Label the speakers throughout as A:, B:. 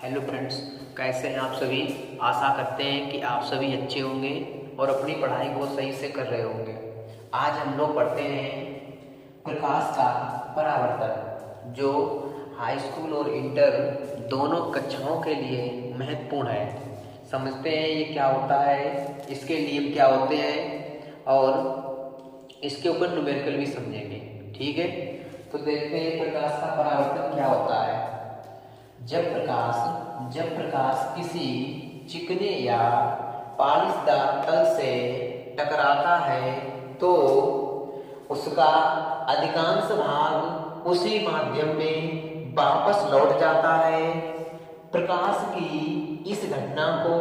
A: Hello friends, कैसे हैं आप सभी। आशा करते हैं कि आप सभी अच्छे होंगे और अपनी पढ़ाई को सही से कर रहे होंगे। आज हम लोग पढ़ते हैं प्रकाश का परावर्तन, जो हाई स्कूल और इंटर दोनों कक्षाओं के लिए महत्वपूर्ण है। समझते हैं ये क्या होता है, इसके नियम क्या होते हैं और इसके ऊपर न्यूमेरिकल भी समझेंगे। ठीक है, तो देखते हैं प्रकाश का परावर्तन क्या होता है। जब प्रकाश किसी चिकने या पालिशदार तल से टकराता है तो उसका अधिकांश भाग उसी माध्यम में वापस लौट जाता है। प्रकाश की इस घटना को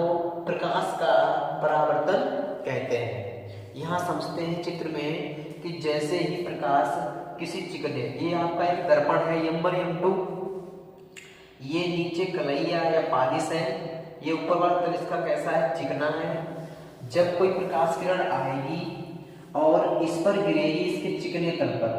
A: प्रकाश का परावर्तन कहते हैं। यहाँ समझते हैं चित्र में कि जैसे ही प्रकाश किसी चिकने, ये आपका एक दर्पण है M1 M2, ये नीचे कलैया या पालिश है, ये ऊपर वाला तल इसका कैसा है, चिकना है। जब कोई प्रकाश किरण आएगी और इस पर गिरेगी इसके चिकने तल पर,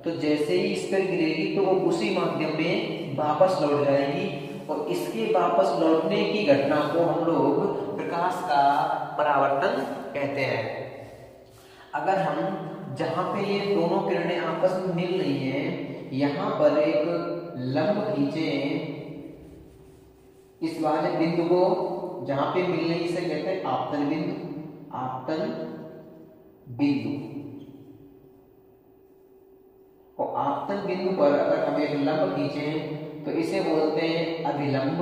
A: तो जैसे ही इस पर गिरेगी तो वो उसी माध्यम में वापस लौट जाएगी और इसके वापस लौटने की घटना को हम लोग प्रकाश का परावर्तन कहते हैं। अगर हम जहाँ पे ये दोनों किरणें आपस में मिल रही हैं, यहाँ पर एक लंब खींचे इस वाले बिंदु को, जहां पे मिल रही इसे कहते हैं आपतन बिंदु। आपतन बिंदु और आपतन बिंदु पर अगर हम एक लंब खींचें तो इसे बोलते हैं अभिलंब।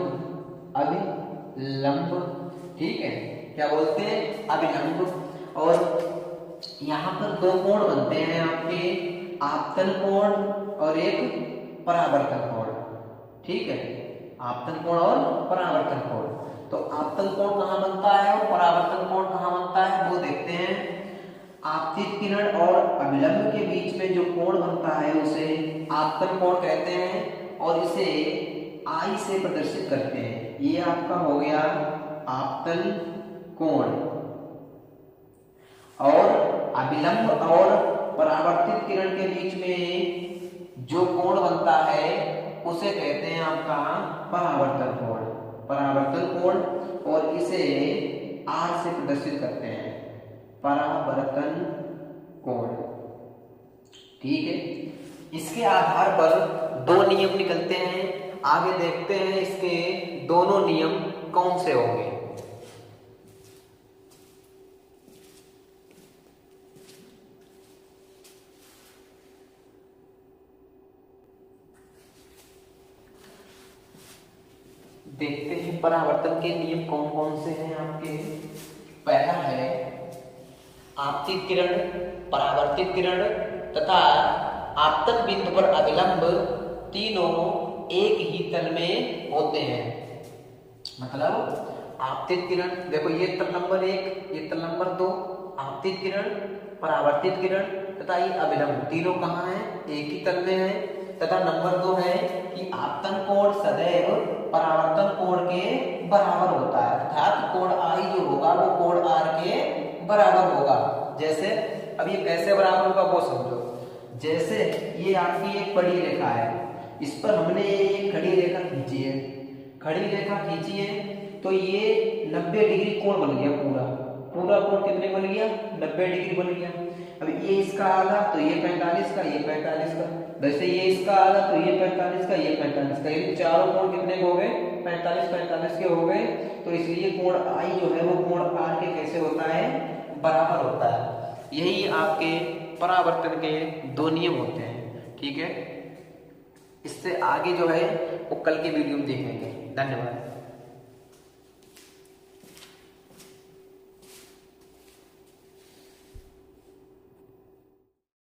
A: अभिलंब, ठीक है, क्या बोलते हैं, अभिलंब। और यहाँ पर दो कोण बनते हैं आपके, आपतन कोण और एक परावर्तन कोण। ठीक है, आपतन कोण और परावर्तन कोण। तो आपतन कोण कहाँ बनता है और परावर्तन कोण कहाँ बनता है वो देखते हैं। आपतित किरण और अभिलंब के बीच में जो कोण बनता है उसे आपतन कोण कहते हैं और इसे आई से प्रदर्शित करते हैं। ये आपका हो गया आपतन कोण। और अभिलंब और परावर्तित किरण के बीच में जो कोण बनता है उसे कहते हैं आपका परावर्तन कोण। परावर्तन कोण, और इसे आर से प्रदर्शित करते हैं, परावर्तन कोण। ठीक है, इसके आधार पर दो नियम निकलते हैं। आगे देखते हैं इसके दोनों नियम कौन से होंगे। देखते हैं परावर्तन के नियम कौन कौन से हैं आपके। पहला है आपतित किरण, परावर्तित किरण तथा आपतन बिंदु पर अभिलंब तीनों एक ही तल में होते हैं। मतलब आपतित किरण, देखो ये तल नंबर 1, ये तल नंबर 2, आपतित किरण, परावर्तित किरण तथा ये अभिलंब तीनों कहाँ हैं, एक ही तल में है। तथा नंबर 2 है कि आपतन कोण सदैव परावर्तन कोण के बराबर होता है, अर्थात कोण आई जो होगा वो कोण आर के बराबर होगा। जैसे अब ये कैसे बराबर होगा वो समझो। जैसे ये आपकी एक बड़ी रेखा है, इस पर हमने एक खड़ी रेखा खींची है, खड़ी रेखा खींची है तो ये 90 डिग्री कोण बन गया। पूरा कोण कितने बन गया, 90 डिग्री बन गया। अब ये इसका आधा तो ये 45 का, ये 45 का, वैसे ये इसका आधा तो ये 45 का, ये 45 का, ये चारों कोण कितने हो गए, 45 के हो गए। तो इसलिए कोण आई जो है वो कोण आर के कैसे होता है, बराबर होता है। यही आपके परावर्तन के दो नियम होते हैं। ठीक है, इससे आगे जो है वो कल के वीडियो में देखेंगे। धन्यवाद।